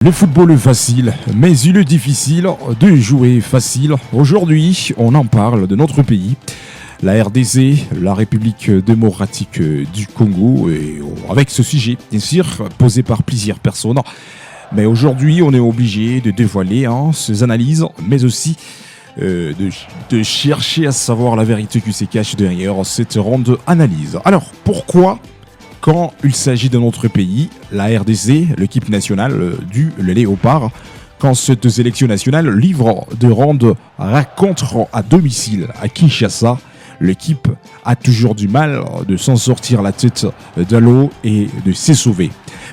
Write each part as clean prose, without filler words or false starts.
Le football est facile, mais il est difficile de jouer facile. Aujourd'hui, on en parle de notre pays, la RDC, la République démocratique du Congo, et avec ce sujet, bien sûr, posé par plusieurs personnes. Mais aujourd'hui, on est obligé de dévoiler ces analyses, mais aussi de chercher à savoir la vérité qui se cache derrière cette ronde analyse. Alors, pourquoi quand il s'agit de notre pays, la RDC, l'équipe nationale du Léopard, quand cette sélection nationale livre de rondes rencontres à domicile à Kinshasa, l'équipe a toujours du mal de s'en sortir la tête de l'eau et de s'y sauver.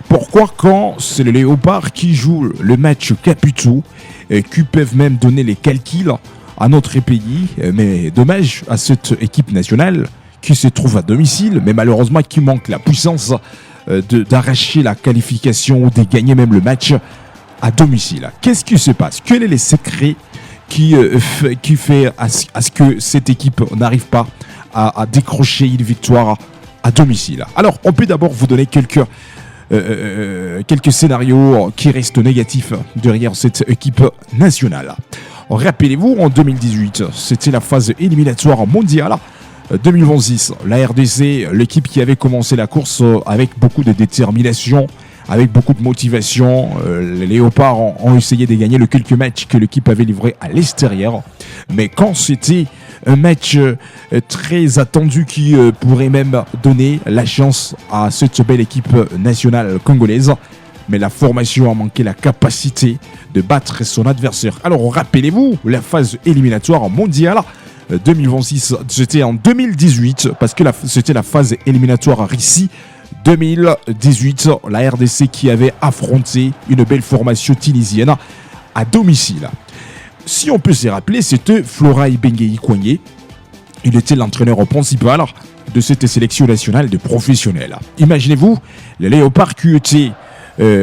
Pourquoi quand c'est le Léopard qui joue le match capitaux, qui peuvent même donner les calculs à notre pays, mais dommage à cette équipe nationale qui se trouve à domicile, mais malheureusement qui manque la puissance d'arracher la qualification ou de gagner même le match à domicile. Qu'est-ce qui se passe? Quels sont les secrets qui fait à ce que cette équipe n'arrive pas à décrocher une victoire à domicile? Alors, on peut d'abord vous donner quelques scénarios qui restent négatifs derrière cette équipe nationale. Rappelez-vous, en 2018, c'était la phase éliminatoire mondiale. 2026, la RDC, l'équipe qui avait commencé la course avec beaucoup de détermination, avec beaucoup de motivation. Les Léopards ont essayé de gagner les quelques matchs que l'équipe avait livrés à l'extérieur. Mais quand c'était un match très attendu qui pourrait même donner la chance à cette belle équipe nationale congolaise, mais la formation a manqué la capacité de battre son adversaire. Alors rappelez-vous, la phase éliminatoire mondiale 2026, c'était en 2018 parce que c'était la phase éliminatoire à Russie. 2018, la RDC qui avait affronté une belle formation tunisienne à domicile. Si on peut se rappeler, c'était Flora Ibenge Ikwanye. Il était l'entraîneur principal de cette sélection nationale de professionnels. Imaginez-vous, les Léopards qui étaient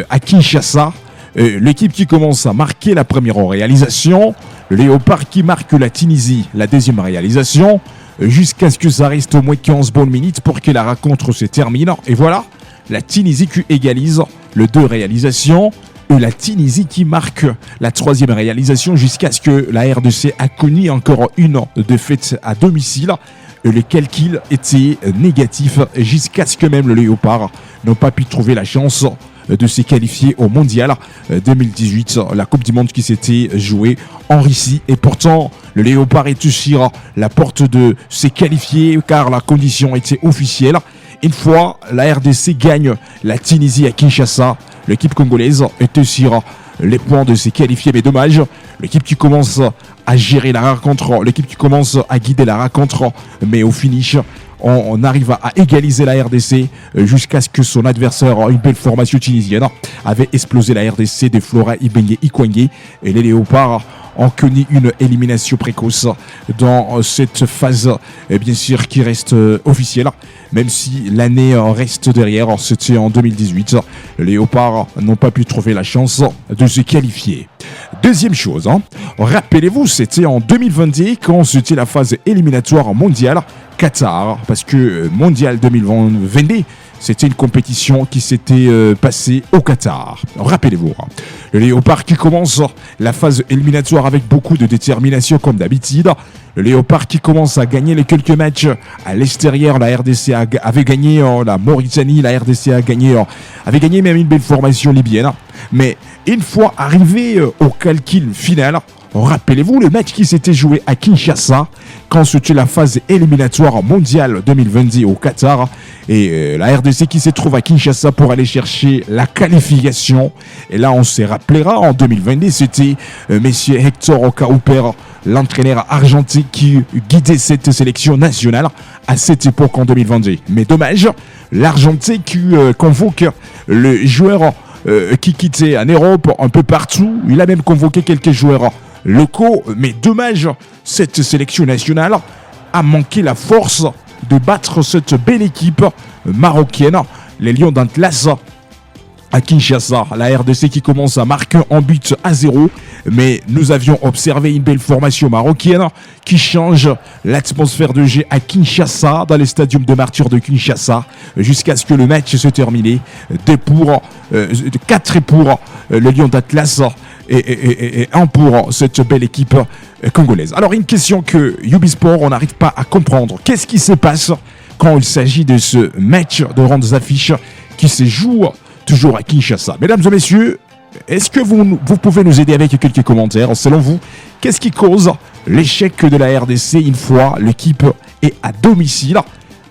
à Kinshasa, l'équipe qui commence à marquer la première réalisation, le Léopard qui marque la Tunisie, la deuxième réalisation, jusqu'à ce que ça reste au moins 15 bonnes minutes pour que la rencontre se termine. Et voilà, la Tunisie qui égalise les deux réalisations, et la Tunisie qui marque la troisième réalisation jusqu'à ce que la RDC a connu encore une défaite à domicile. Les calculs étaient négatifs jusqu'à ce que même le Léopard n'ait pas pu trouver la chance de se qualifier au Mondial 2018, la Coupe du Monde qui s'était jouée en Russie. Et pourtant, le Léopard est sur la porte de se qualifier car la condition était officielle. Une fois la RDC gagne la Tunisie à Kinshasa, l'équipe congolaise était sur les points de se qualifier. Mais dommage, l'équipe qui commence à gérer la rencontre, l'équipe qui commence à guider la rencontre, mais au finish, on arrive à égaliser la RDC jusqu'à ce que son adversaire, une belle formation tunisienne, avait explosé la RDC de Flora Ibenge Ikwanye. Et les Léopards ont connu une élimination précoce dans cette phase, bien sûr, qui reste officielle, même si l'année reste derrière. C'était en 2018. Les Léopards n'ont pas pu trouver la chance de se qualifier. Deuxième chose, rappelez-vous, c'était en 2022 quand c'était la phase éliminatoire mondiale Qatar, parce que Mondial 2022, c'était une compétition qui s'était passée au Qatar. Rappelez-vous, le Léopard qui commence la phase éliminatoire avec beaucoup de détermination comme d'habitude. Le Léopard qui commence à gagner les quelques matchs à l'extérieur. La RDC avait gagné la Mauritanie, la RDC avait gagné même une belle formation libyenne. Mais une fois arrivé au calcul final, rappelez-vous le match qui s'était joué à Kinshasa quand c'était la phase éliminatoire mondiale 2022 au Qatar, et la RDC qui se trouve à Kinshasa pour aller chercher la qualification. Et là on se rappellera, en 2022 c'était monsieur Hector Okaouper, l'entraîneur argentin qui guidait cette sélection nationale à cette époque en 2022. Mais dommage, l'Argentin qui convoque le joueur qui quittait en Europe un peu partout. Il a même convoqué quelques joueurs locaux, mais dommage, cette sélection nationale a manqué la force de battre cette belle équipe marocaine. Les Lions d'Atlas à Kinshasa, la RDC qui commence à marquer un but à 0, mais nous avions observé une belle formation marocaine qui change l'atmosphère de jeu à Kinshasa, dans les stadiums de martyrs de Kinshasa, jusqu'à ce que le match se termine. 4 pour le Lion d'Atlas et 1 pour cette belle équipe congolaise. Alors une question que Ubisport, on n'arrive pas à comprendre. Qu'est-ce qui se passe quand il s'agit de ce match de grandes affiches qui se joue toujours à Kinshasa? Mesdames et messieurs, est-ce que vous pouvez nous aider avec quelques commentaires? Selon vous, qu'est-ce qui cause l'échec de la RDC une fois l'équipe est à domicile?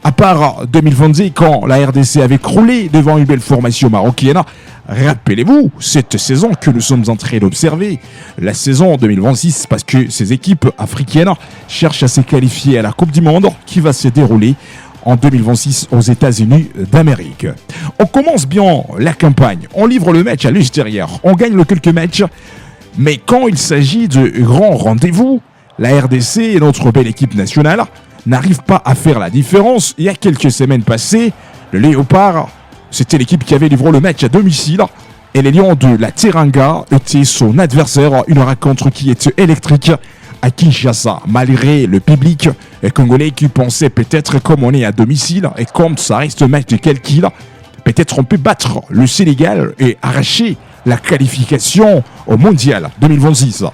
À part 2022, quand la RDC avait croulé devant une belle formation marocaine, rappelez-vous cette saison que nous sommes en train d'observer, la saison 2026, parce que ces équipes africaines cherchent à se qualifier à la Coupe du Monde qui va se dérouler en 2026 aux États-Unis d'Amérique. On commence bien la campagne, on livre le match à l'extérieur, on gagne le quelques matchs, mais quand il s'agit de grands rendez-vous, la RDC et notre belle équipe nationale n'arrivent pas à faire la différence. Il y a quelques semaines passées, le Léopard, c'était l'équipe qui avait livré le match à domicile, et les Lions de la Teranga étaient son adversaire, une rencontre qui était électrique à Kinshasa, malgré le public congolais qui pensait peut-être comme on est à domicile et comme ça reste un match de calcul, peut-être on peut battre le Sénégal et arracher la qualification au Mondial 2026.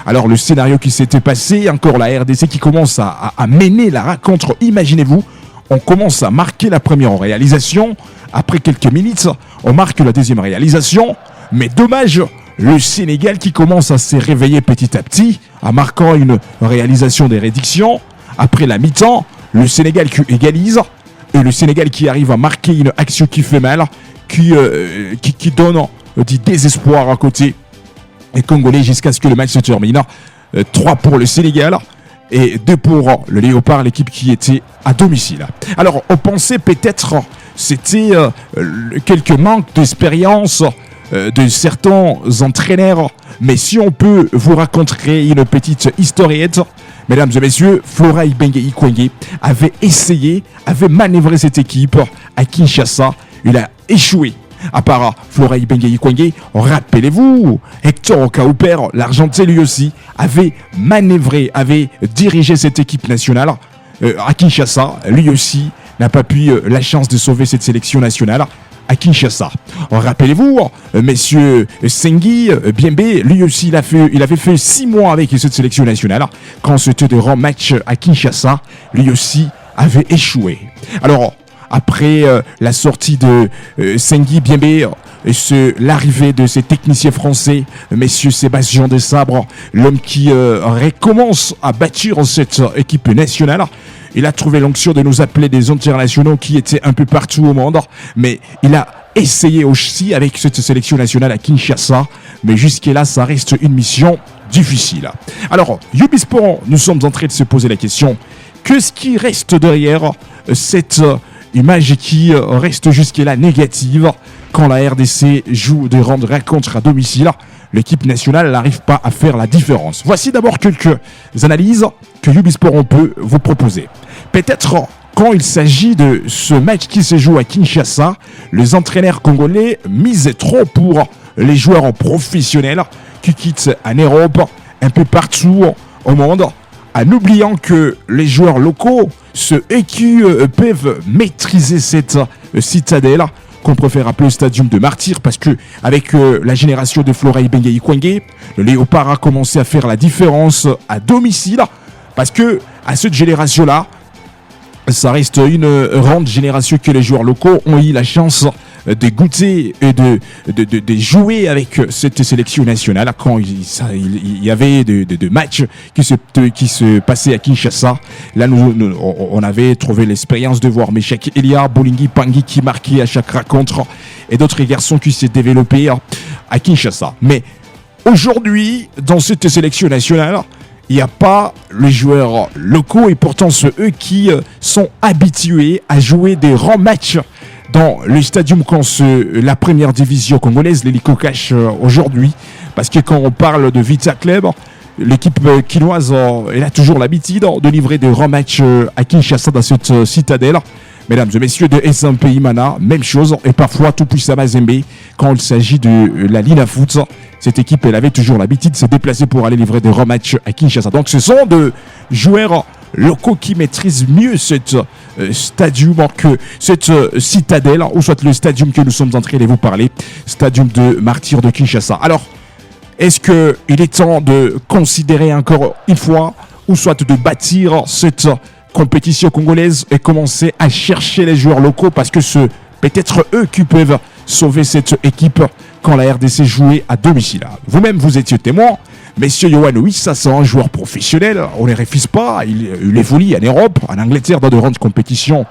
Alors le scénario qui s'était passé, encore la RDC qui commence à mener la rencontre, imaginez-vous, on commence à marquer la première réalisation, après quelques minutes, on marque la deuxième réalisation, mais dommage, le Sénégal qui commence à se réveiller petit à petit, en marquant une réalisation des réductions. Après la mi-temps, le Sénégal qui égalise, et le Sénégal qui arrive à marquer une action qui fait mal, qui donne du désespoir à côté des Congolais jusqu'à ce que le match se termine. 3 pour le Sénégal et 2 pour le Léopard, l'équipe qui était à domicile. Alors, on pensait peut-être c'était quelques manques d'expérience de certains entraîneurs, mais si on peut vous raconter une petite historiette, mesdames et messieurs, Flora Ibenge Ikwenge avait essayé, avait manœuvré cette équipe à Kinshasa, il a échoué. À part Flora Ibenge Ikwenge, rappelez-vous, Hector Okauper, l'Argentin lui aussi, avait manœuvré, avait dirigé cette équipe nationale à Kinshasa, lui aussi n'a pas pu la chance de sauver cette sélection nationale à Kinshasa. Rappelez-vous, messieurs Sengi Biembe, lui aussi il avait fait 6 mois avec cette sélection nationale. Quand c'était de grands matchs à Kinshasa, lui aussi avait échoué. Alors, après la sortie de Sengi Biembe, l'arrivée de ces techniciens français, messieurs Sébastien Desabre, l'homme qui recommence à bâtir cette équipe nationale, il a trouvé l'onction de nous appeler des internationaux qui étaient un peu partout au monde, mais il a essayé aussi avec cette sélection nationale à Kinshasa, mais jusqu'à là, ça reste une mission difficile. Alors, Ubisport, nous sommes en train de se poser la question, qu'est-ce qui reste derrière cette image qui reste jusqu'à là négative quand la RDC joue des rencontres à domicile? L'équipe nationale n'arrive pas à faire la différence. Voici d'abord quelques analyses que Ubisport on peut vous proposer. Peut-être quand il s'agit de ce match qui se joue à Kinshasa, les entraîneurs congolais misent trop pour les joueurs professionnels qui quittent en Europe, un peu partout au monde, en oubliant que les joueurs locaux, ceux qui peuvent maîtriser cette citadelle, qu'on préfère appeler le stadium de martyrs, parce que avec la génération de Flora Ibenge Ikwenge, le Léopard a commencé à faire la différence à domicile, parce que à cette génération-là, ça reste une grande génération que les joueurs locaux ont eu la chance de goûter et de jouer avec cette sélection nationale quand il y avait de matchs qui se passaient à Kinshasa. Là, on avait trouvé l'expérience de voir Meshak Elia, Bolingi Pangui qui marquait à chaque rencontre et d'autres garçons qui s'est développé à Kinshasa. Mais aujourd'hui, dans cette sélection nationale, il n'y a pas les joueurs locaux et pourtant ceux eux qui sont habitués à jouer des grands matchs dans le stadium quand la première division congolaise, l'Hélico Cash aujourd'hui. Parce que quand on parle de Vita Club, l'équipe quinoise elle a toujours l'habitude de livrer des grands matchs à Kinshasa dans cette citadelle. Mesdames et messieurs de SMP Imana, même chose. Et parfois, tout puissant Mazembe, quand il s'agit de la Lina Foot, cette équipe, elle avait toujours l'habitude de se déplacer pour aller livrer des rematchs à Kinshasa. Donc, ce sont de joueurs locaux qui maîtrisent mieux cette stadium que cette citadelle, ou soit le stadium que nous sommes en train de vous parler, stadium de Martyrs de Kinshasa. Alors, est-ce qu'il est temps de considérer encore une fois, ou soit de bâtir cette compétition congolaise et commencer à chercher les joueurs locaux, parce que c'est peut-être eux qui peuvent sauver cette équipe quand la RDC jouait à domicile. Vous-même, vous étiez témoin. Monsieur Yohan Wissa, c'est un joueur professionnel. On ne les refuse pas. Il évolue en Europe, en Angleterre, dans de grandes compétitions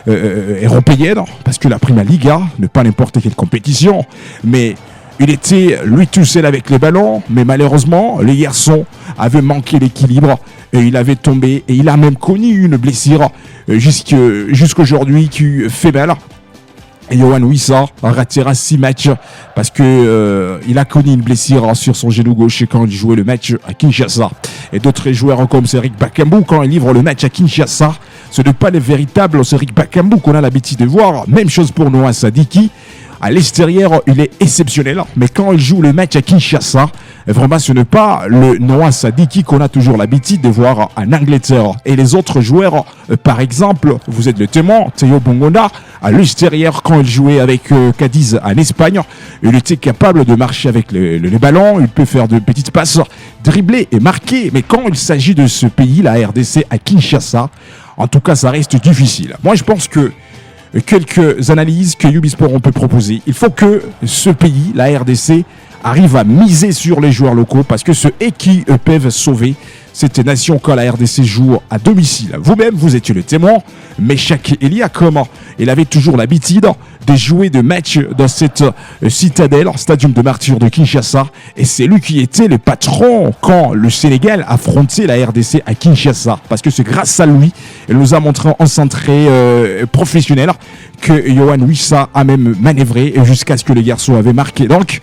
européennes, parce que la Prima Liga n'est pas n'importe quelle compétition. Mais il était lui tout seul avec les ballons. Mais malheureusement, les garçons avaient manqué l'équilibre. Et il avait tombé. Et il a même connu une blessure jusqu'aujourd'hui qui fait mal. Et Yohan Wissa ratera 6 matchs parce que il a connu une blessure sur son genou gauche quand il jouait le match à Kinshasa. Et d'autres joueurs comme Cédric Bakambu, quand il livre le match à Kinshasa, ce n'est pas le véritable Cédric Bakambu qu'on a l'habitude de voir. Même chose pour Noah Sadiki. À l'extérieur, il est exceptionnel, mais quand il joue le match à Kinshasa, vraiment, ce n'est pas le Noah Sadiki qu'on a toujours l'habitude de voir en Angleterre. Et les autres joueurs, par exemple, vous êtes le témoin, Théo Bongonda, à l'extérieur, quand il jouait avec Cadiz en Espagne, il était capable de marcher avec les ballons, il peut faire de petites passes, dribbler et marquer. Mais quand il s'agit de ce pays, la RDC, à Kinshasa, en tout cas, ça reste difficile. Moi, je pense que quelques analyses que Ubisport on peut proposer. Il faut que ce pays, la RDC, arrive à miser sur les joueurs locaux parce que ceux qui peuvent sauver cette nation quand la RDC joue à domicile. Vous-même, vous étiez le témoin, mais chaque Elia, comment il avait toujours l'habitude de jouer de matchs dans cette citadelle, stadium de Martyrs de Kinshasa, et c'est lui qui était le patron quand le Sénégal affrontait la RDC à Kinshasa, parce que c'est grâce à lui, il nous a montré en centré professionnel que Yohan Wissa a même manœuvré jusqu'à ce que les garçons avaient marqué. Donc,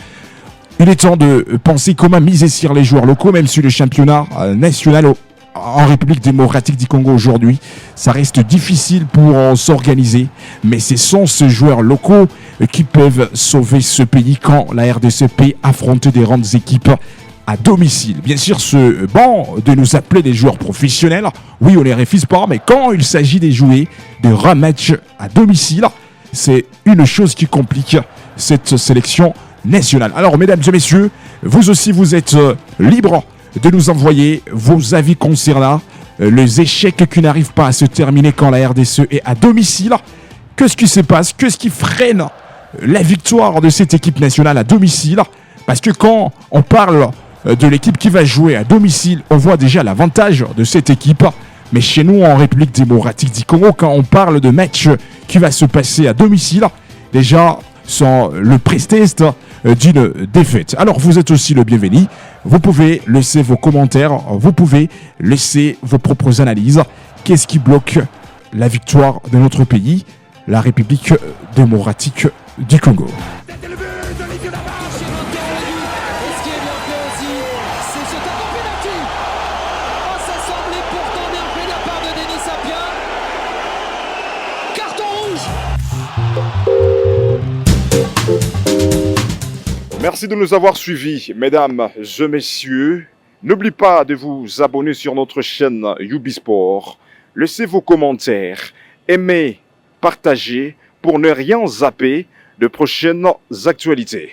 il est temps de penser comment miser sur les joueurs locaux, même si le championnat national en République démocratique du Congo aujourd'hui, ça reste difficile pour s'organiser. Mais ce sont ces joueurs locaux qui peuvent sauver ce pays quand la RDC peut affronter des grandes équipes à domicile. Bien sûr, ce bon de nous appeler des joueurs professionnels, oui, on les refuse pas, mais quand il s'agit de jouer des rematchs à domicile, c'est une chose qui complique cette sélection nationale. Alors, mesdames et messieurs, vous aussi, vous êtes libres de nous envoyer vos avis concernant les échecs qui n'arrivent pas à se terminer quand la RDC est à domicile. Qu'est-ce qui se passe? Qu'est-ce qui freine la victoire de cette équipe nationale à domicile? Parce que quand on parle de l'équipe qui va jouer à domicile, on voit déjà l'avantage de cette équipe. Mais chez nous, en République démocratique du Congo, quand on parle de match qui va se passer à domicile, déjà, sans le pré-test d'une défaite. Alors, vous êtes aussi le bienvenu. Vous pouvez laisser vos commentaires, vous pouvez laisser vos propres analyses. Qu'est-ce qui bloque la victoire de notre pays, la République démocratique du Congo? Merci de nous avoir suivis, mesdames et messieurs. N'oubliez pas de vous abonner sur notre chaîne Ubisport. Laissez vos commentaires, aimez, partagez pour ne rien zapper de prochaines actualités.